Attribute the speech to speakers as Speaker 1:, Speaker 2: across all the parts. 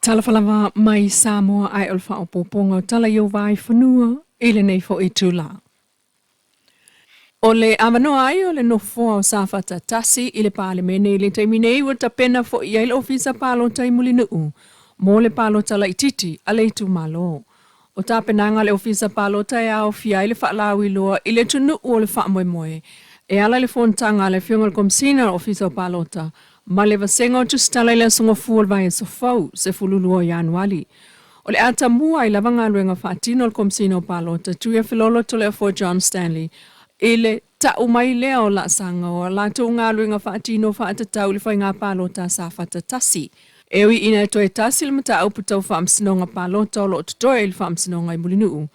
Speaker 1: Talafalava mai Samoa ai o whaopoponga tala i o VAIFANUA ile nei fo i tūla. O le amanoa ai o le nofoa o sāwhata tasi i le pāle mene i le taiminei ua tapena fo i aile ofisa pālo taimuli nuu, mō le pālo tala i titi a le itu malo. O tāpenanga le ofisa pālo tai au fia i le whaalawi loa i le tunu o le whaamoemoe. E ala le fontanga le fiongal komsina ofisa o pālo ta, ma le vasenga o tustala i le songa fuol vai so fau se fululu o Januari. O le ata mua i lavanga luenga whaatino o komsina o pālo ta tuia filolo to le for John Stanley. Ele ta umai leo la sanga o la to ngā luenga whaatino whaatatau le whai ngā pālo ta sa whatatasi. Ewi ina e toe tasi le mata au putau whaamsinonga pālo ta o lo tutoe il whaamsinonga i mulinuu.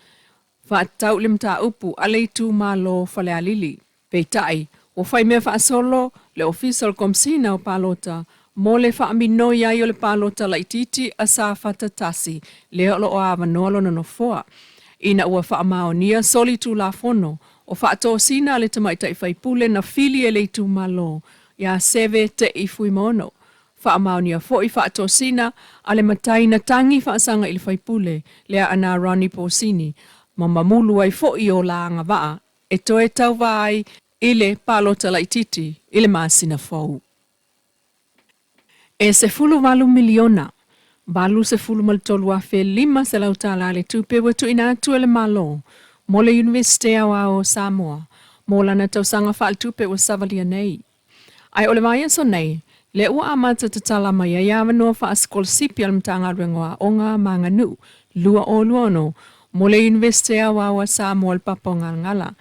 Speaker 1: Whaatau le mata upu ale tu malo whale alili. Peitai, o whai mea whaasolo le official komsina o pālota, mo le whaamino iai o le pālota la ititi a sa whatatasi, le olo o awa noalo na nofoa. Ina ua whaamao nia soli tu la fono, o whaato sina le tamaitai whaipule na fili e le tu malo, ia seve te ifui mono. Whaamao nia fo i whaato sina, ale matai na tangi whaasanga i le whaipule, lea ana Ronnie Porsini, mamamulu ai fo i o la anga waa, e toe tau vai ile pālota la ititi, ile maasina fau. E se fulu walu miliona, walu se fulu maltolu afe 5 se lau TALA le tupe watu ina atu ele malo, mo le Universite o Samoa, mo lana tausanga whaal tupe wa savalia nei. Ai ole mai so nei, le ua amata te tala mai a yawa noa wha askol sipi al mtanga rengoa o ngā manganu, lua o luono, mo le Universite o Samoa al paponga ngala.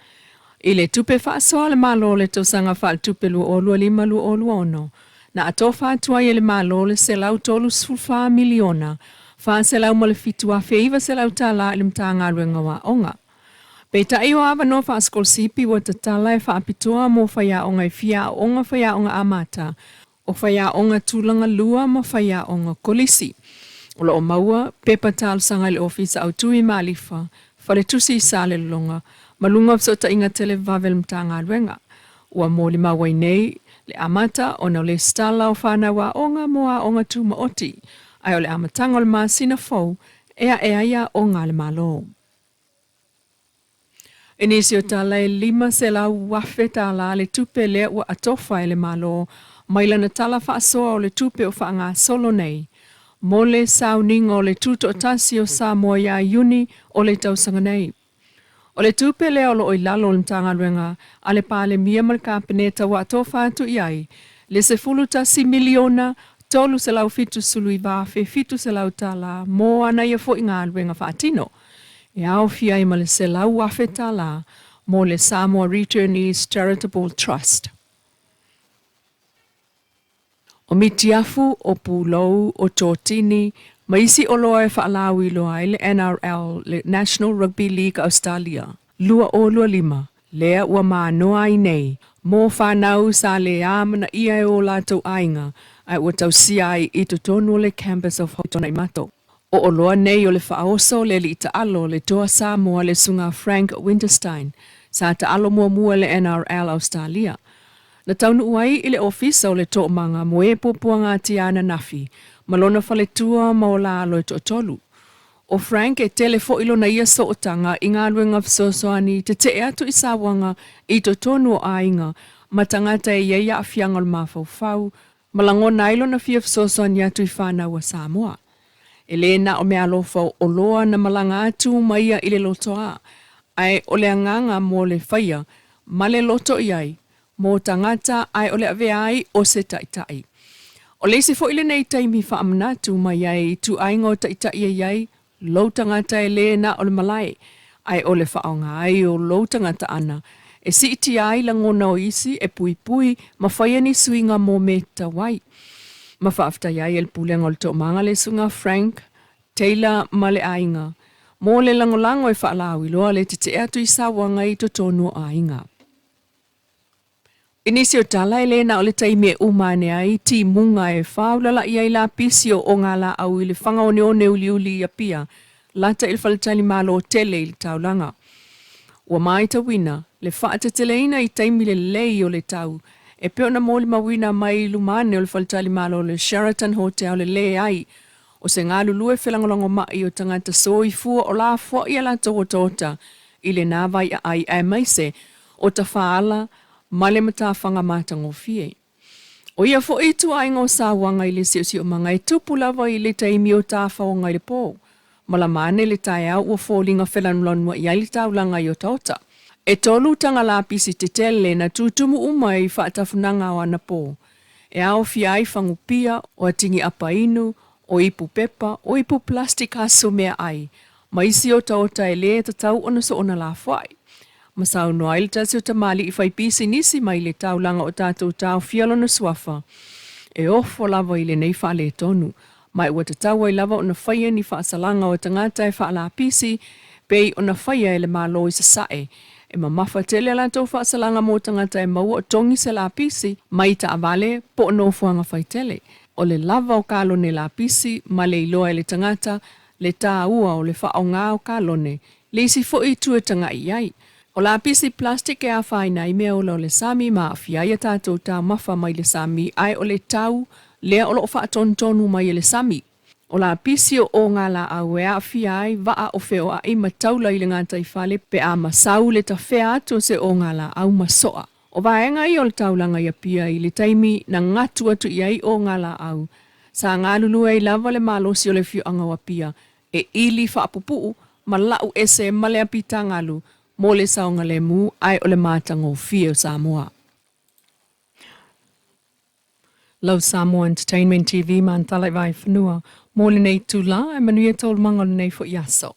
Speaker 1: Ile tupe whaasoa le malo le tausanga whaal tupe lu o lua 5 lu o luono, na atofa atua i le malo le se lau tolu sulfa miliona, wha se lau male fitua feiva se lau TALA ili mtanga rengoa onga. Peita i o awa no wha askol sipi wa te tala e whaapitoa mo whaia onga i fia onga whaia onga amata, o whaia onga tūlanga lua mo whaia onga kolisi. Ola o maua, pepa tālu sanga le ofisa au tui maalifa, whale tusi i sāle longa, malunga so ta inga tele vavel mtanga ruenga. Ua mōli mawai nei, le amata o na le stala o whana wa onga moa onga tu maoti, ai o le amatanga o le maasina fau, ea ia o ngā le malo. Enisi o TALA e 5 se lau wafe TALA le tupe lea ua atofa e le malo, maila na tala whaasoa o le tupe o whaanga solo nei. Mole sauninga o le tuto o tasi o Samoa ia iuni o le tausanga nei. O le tupe lea o lo lalo o le mtanga ruenga, a le pāle mia malka peneta wa atofa atu iai, le se fulu tasi miliona, tolu se lau fitu sului vafe, fitu se lau TALA, mo ana ia fo inga ruenga whaatino. E au fia i male se lau wafe TALA, mo le Samoa Returnees Charitable Trust. O mitiafu, o pulou, o tōtini, maisi o loa e whaalawi loa le NRL, le National Rugby League Australia. Lua o lua 5, lea ua maa noa i nei, mō whanau sa le amana ia e o lātou ainga, ai ua tausia ai i tonu le campus of Hotona i mato. O loa nei o le whaoso le li taalo le toa Samoa le sunga Frank Winterstein, sa taalo mua le NRL Australia. Na taunu uai i le ofisa o le tō manga mo e popua ngā tiana nafi, malona whaletua maola alo e tōtolu. O Frank e telefo ilo na ia sootanga i ngā ruenga fsosoani te te atu i sawanga i tōtonu o ainga, matangata e iaia a fiangal mawhau, malangona ilo na fia fsosoani atu i whanau a Samoa. Elena o mea lofa o loa na malanga atu maia i le lotoa, ai o le anganga mo le whaia, ma le loto iai, mo tangata ai o le ave ai o se taitai. O le se fo ile nei taimi whaamnatu mai ai tu aingo taitai iai, lo tangata e le na o le malai, ai o le whaonga ai o lo tangata ana, e si iti ai la ngona o isi e pui ma whaia ni suinga mo me tawai. Ma whaafta iai el pulenga o le tō manga le sunga Frank, Taylor ma le ainga, mo le langolango e whaalawi loa le te atu i sawanga i tonu o ainga. Inisi o TALA e lena o le taime umane ai ti munga e whaulala i ai la pisio o ngā la au i le whanga o neone uli i a pia, lata il whaletali malo o tele i le taulanga. Ua mai ta wina, le whaatateleina i taimi le lei o le tau, e peo na mōli mawina mai lumane o le whaletali malo o le Sheraton Hotel le lei ai, O se ngā lulu e whelangolongo mai o tangata soifua o la fo i ala tōtota i le nāwai ai e maise o ta whaala ma le matawhanga mātango fie. O ia fo i tu ai ngō sāwanga i le sio mga e tupu lava i le taimi o tā whaonga i le pō. Mala mane le tai au ua fōlinga whelanulonua i ai le taulanga i o tauta. E tolu tanga la pisi te tele na tutumu umai whaatafunanga o ana pō. E ao fiai whangupia o atingi apa inu, o ipu pepa, o ipu plastik haso mea ai. Ma isi o tauta e le ta tau ona so ona la whai. Masau noa ili tasi o tamali i whai pisi nisi mai le taulanga o tātou tau fialo na suafa. E ofo lava i le nei wha le tonu. Mai ua te taua i lava o na whaia ni whaasalanga o tangata e wha la pisi, pei o na whaia e le malo i sa sae. E mamafa tele la tau whaasalanga mō tangata e maua o tongi se la pisi, mai ta avale po o nofuanga whai tele. O le lava o kalone la pisi, ma le iloa e le tangata, le tā ua o le wha o ngā o kalone, le isi fo i tuatanga i ai. O la pisi plastik e a whaina i mea ola o le sami ma a fiaia tātou tā mafa mai le sami ai o le tau, lea o lo wha tonu mai le sami. O la pisi o ngā la au e a fiai waa o feo a i mataula i le ngā taifale pe a masau le ta whea atu se o ngā la au masoa. O vaenga i o le taulanga i a pia i le taimi na ngatu atu i ai o ngā la au. Sa ngā lulua i lava le malosi o le fiu anga wa pia e ili wha apupuu ma lau ese ma le apita ngalu mo le saonga le mu ai o le mātango fia o Samoa. Lau Samoa Entertainment TV man talai vai whanua. Mō le nei tū la e manuia tōl manga le nei fo iaso.